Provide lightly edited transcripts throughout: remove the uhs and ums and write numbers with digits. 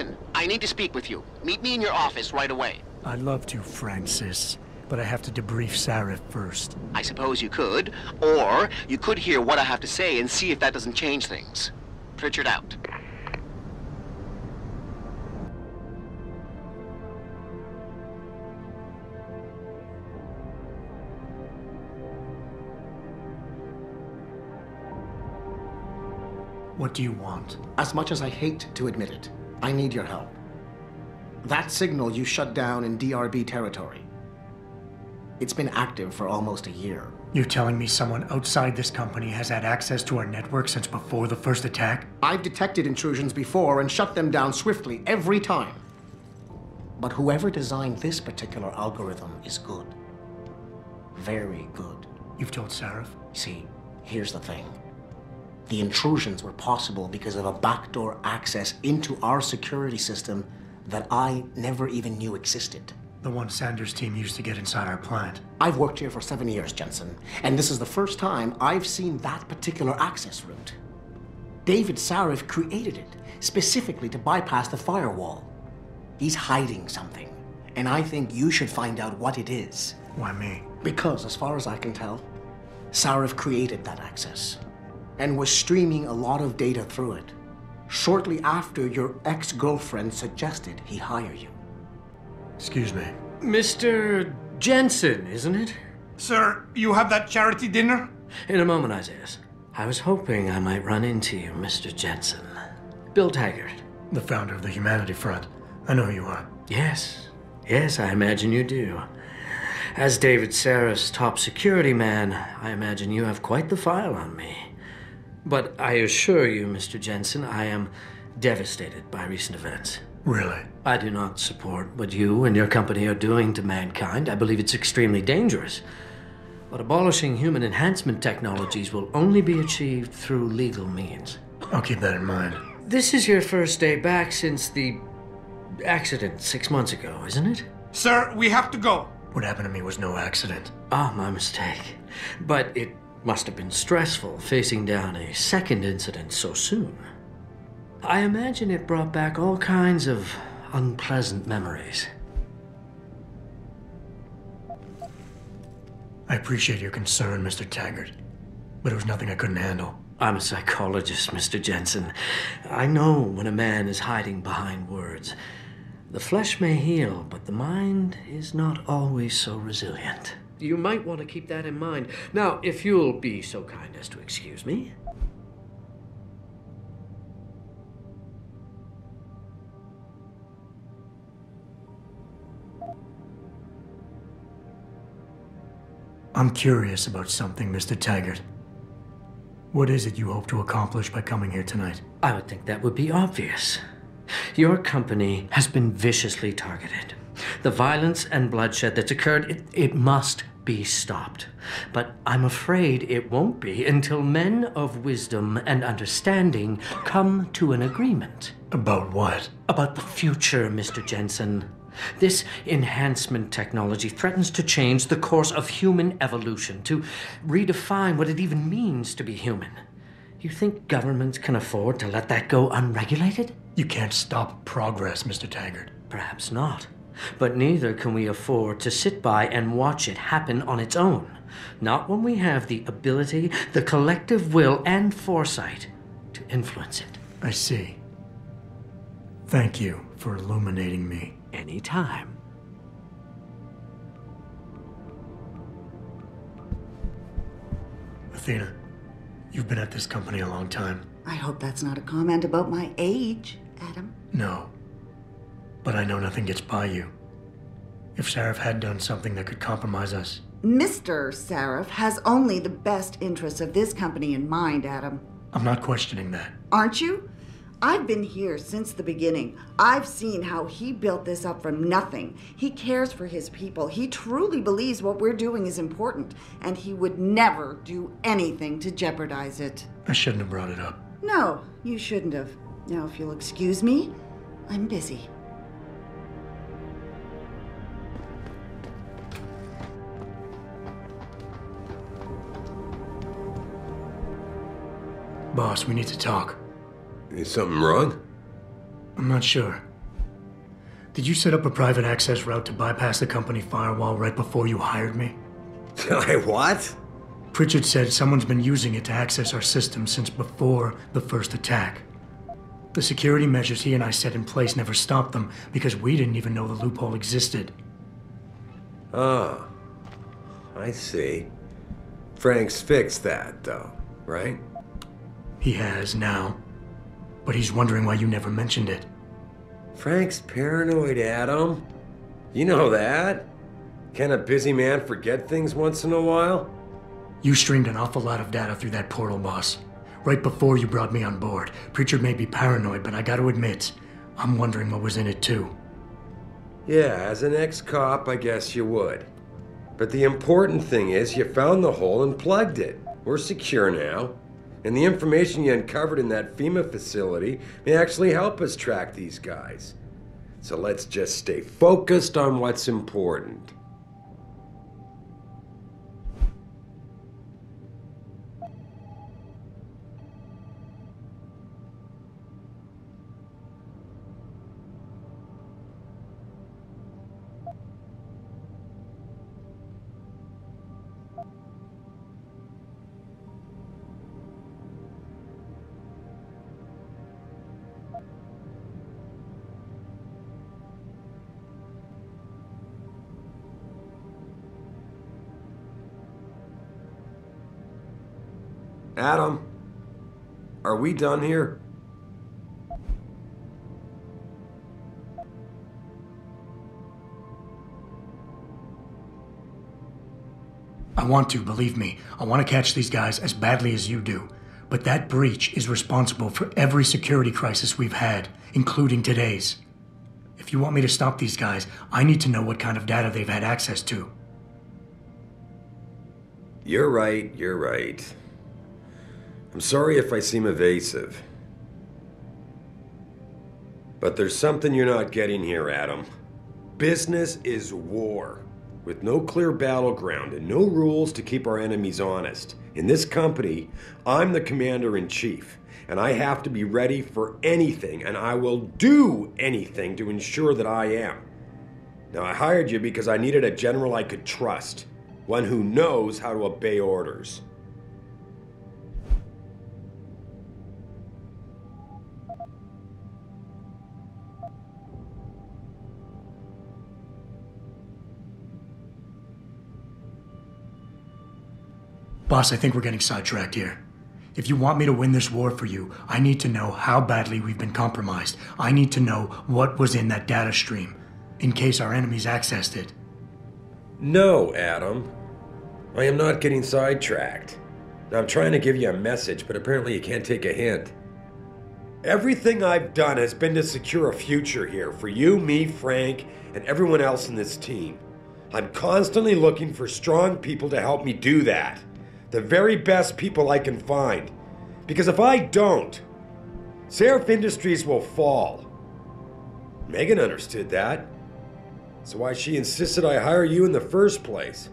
Jensen, I need to speak with you. Meet me in your office right away. I'd love to, Francis, but I have to debrief Sarif first. I suppose you could, or you could hear what I have to say and see if that doesn't change things. Pritchard out. What do you want? As much as I hate to admit it, I need your help. That signal you shut down in DRB territory. It's been active for almost a year. You're telling me someone outside this company has had access to our network since before the first attack? I've detected intrusions before and shut them down swiftly every time. But whoever designed this particular algorithm is good. Very good. You've told Sarif? See, here's the thing. The intrusions were possible because of a backdoor access into our security system that I never even knew existed. The one Sanders' team used to get inside our plant. I've worked here for 7 years, Jensen, and this is the first time I've seen that particular access route. David Sarif created it specifically to bypass the firewall. He's hiding something, and I think you should find out what it is. Why me? Because, as far as I can tell, Sarif created that access and was streaming a lot of data through it shortly after your ex-girlfriend suggested he hire you. Excuse me. Mr. Jensen, isn't it? Sir, you have that charity dinner? In a moment, Isaiah. I was hoping I might run into you, Mr. Jensen. Bill Taggart. The founder of the Humanity Front. I know who you are. Yes. Yes, I imagine you do. As David Sarif's top security man, I imagine you have quite the file on me. But I assure you, Mr. Jensen, I am devastated by recent events. Really? I do not support what you and your company are doing to mankind. I believe it's extremely dangerous. But abolishing human enhancement technologies will only be achieved through legal means. I'll keep that in mind. This is your first day back since the accident 6 months ago, isn't it? Sir, we have to go. What happened to me was no accident. Ah, my mistake. But it must have been stressful facing down a second incident so soon. I imagine it brought back all kinds of unpleasant memories. I appreciate your concern, Mr. Taggart, but it was nothing I couldn't handle. I'm a psychologist, Mr. Jensen. I know when a man is hiding behind words. The flesh may heal, but the mind is not always so resilient. You might want to keep that in mind. Now, if you'll be so kind as to excuse me. I'm curious about something, Mr. Taggart. What is it you hope to accomplish by coming here tonight? I would think that would be obvious. Your company has been viciously targeted. The violence and bloodshed that's occurred, it must be stopped. But I'm afraid it won't be until men of wisdom and understanding come to an agreement. About what? About the future, Mr. Jensen. This enhancement technology threatens to change the course of human evolution, to redefine what it even means to be human. You think governments can afford to let that go unregulated? You can't stop progress, Mr. Taggart. Perhaps not. But neither can we afford to sit by and watch it happen on its own. Not when we have the ability, the collective will, and foresight to influence it. I see. Thank you for illuminating me. Anytime. Athena, you've been at this company a long time. I hope that's not a comment about my age, Adam. No. But I know nothing gets by you. If Sarif had done something that could compromise us... Mr. Sarif has only the best interests of this company in mind, Adam. I'm not questioning that. Aren't you? I've been here since the beginning. I've seen how he built this up from nothing. He cares for his people. He truly believes what we're doing is important, and he would never do anything to jeopardize it. I shouldn't have brought it up. No, you shouldn't have. Now, if you'll excuse me, I'm busy. Boss, we need to talk. Is something wrong? I'm not sure. Did you set up a private access route to bypass the company firewall right before you hired me? What? Pritchard said someone's been using it to access our system since before the first attack. The security measures he and I set in place never stopped them because we didn't even know the loophole existed. Oh, I see. Frank's fixed that, though, right? He has now, but he's wondering why you never mentioned it. Frank's paranoid, Adam. You know that. Can a busy man forget things once in a while? You streamed an awful lot of data through that portal, boss. Right before you brought me on board. Pritchard may be paranoid, but I gotta admit, I'm wondering what was in it too. Yeah, as an ex-cop, I guess you would. But the important thing is you found the hole and plugged it. We're secure now. And the information you uncovered in that FEMA facility may actually help us track these guys. So let's just stay focused on what's important. Adam, are we done here? I want to, believe me. I want to catch these guys as badly as you do. But that breach is responsible for every security crisis we've had, including today's. If you want me to stop these guys, I need to know what kind of data they've had access to. You're right, you're right. I'm sorry if I seem evasive. But there's something you're not getting here, Adam. Business is war, with no clear battleground and no rules to keep our enemies honest. In this company, I'm the commander-in-chief, and I have to be ready for anything, and I will do anything to ensure that I am. Now, I hired you because I needed a general I could trust, one who knows how to obey orders. Boss, I think we're getting sidetracked here. If you want me to win this war for you, I need to know how badly we've been compromised. I need to know what was in that data stream, in case our enemies accessed it. No, Adam. I am not getting sidetracked. I'm trying to give you a message, but apparently you can't take a hint. Everything I've done has been to secure a future here for you, me, Frank, and everyone else in this team. I'm constantly looking for strong people to help me do that. The very best people I can find. Because if I don't, Seraph Industries will fall. Megan understood that. That's why she insisted I hire you in the first place.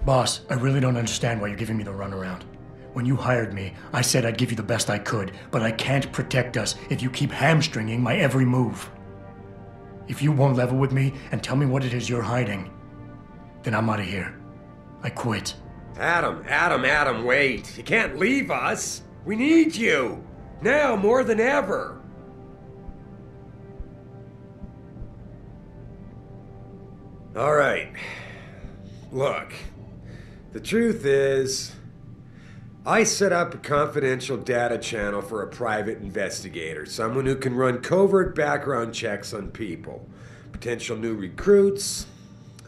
Boss, I really don't understand why you're giving me the runaround. When you hired me, I said I'd give you the best I could, but I can't protect us if you keep hamstringing my every move. If you won't level with me and tell me what it is you're hiding, then I'm out of here. I quit. Adam, wait. You can't leave us. We need you. Now more than ever. All right. Look. The truth is, I set up a confidential data channel for a private investigator, someone who can run covert background checks on people, potential new recruits,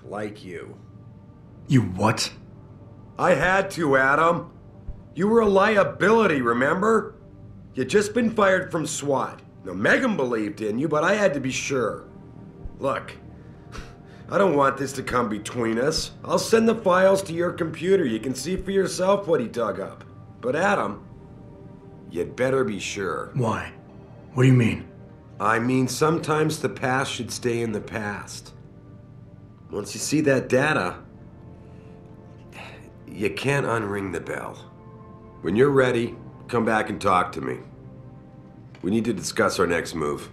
like you. You what? I had to, Adam. You were a liability, remember? You'd just been fired from SWAT. Now, Megan believed in you, but I had to be sure. Look. I don't want this to come between us. I'll send the files to your computer. You can see for yourself what he dug up. But Adam, you'd better be sure. Why? What do you mean? I mean, sometimes the past should stay in the past. Once you see that data, you can't unring the bell. When you're ready, come back and talk to me. We need to discuss our next move.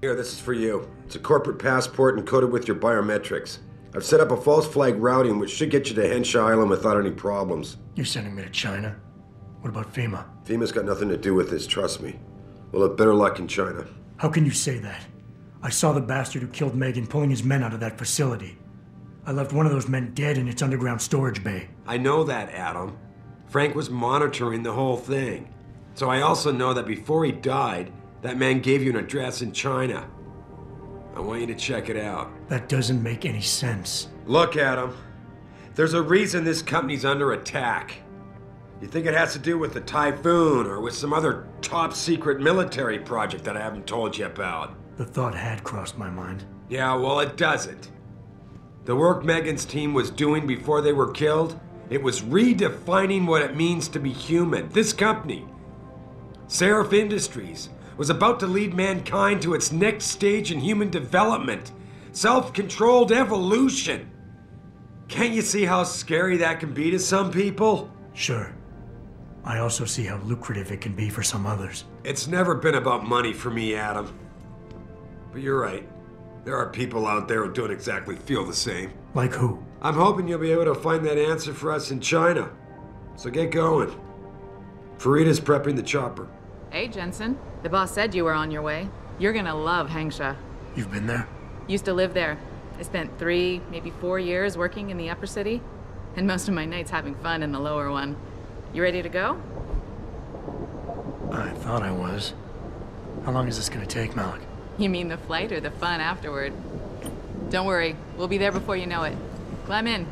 Here, this is for you. It's a corporate passport encoded with your biometrics. I've set up a false flag routing which should get you to Henshaw Island without any problems. You're sending me to China? What about FEMA? FEMA's got nothing to do with this, trust me. We'll have better luck in China. How can you say that? I saw the bastard who killed Megan pulling his men out of that facility. I left one of those men dead in its underground storage bay. I know that, Adam. Frank was monitoring the whole thing. So I also know that before he died, that man gave you an address in China. I want you to check it out. That doesn't make any sense. Look, Adam. There's a reason this company's under attack. You think it has to do with the Typhoon or with some other top-secret military project that I haven't told you about? The thought had crossed my mind. Yeah, well, it doesn't. The work Megan's team was doing before they were killed, it was redefining what it means to be human. This company, Seraph Industries, was about to lead mankind to its next stage in human development. Self-controlled evolution. Can't you see how scary that can be to some people? Sure. I also see how lucrative it can be for some others. It's never been about money for me, Adam. But you're right. There are people out there who don't exactly feel the same. Like who? I'm hoping you'll be able to find that answer for us in China. So get going. Farida's prepping the chopper. Hey, Jensen. The boss said you were on your way. You're gonna love Hangsha. You've been there? Used to live there. I spent 3, maybe 4 years working in the upper city, and most of my nights having fun in the lower one. You ready to go? I thought I was. How long is this gonna take, Malik? You mean the flight or the fun afterward? Don't worry, we'll be there before you know it. Climb in.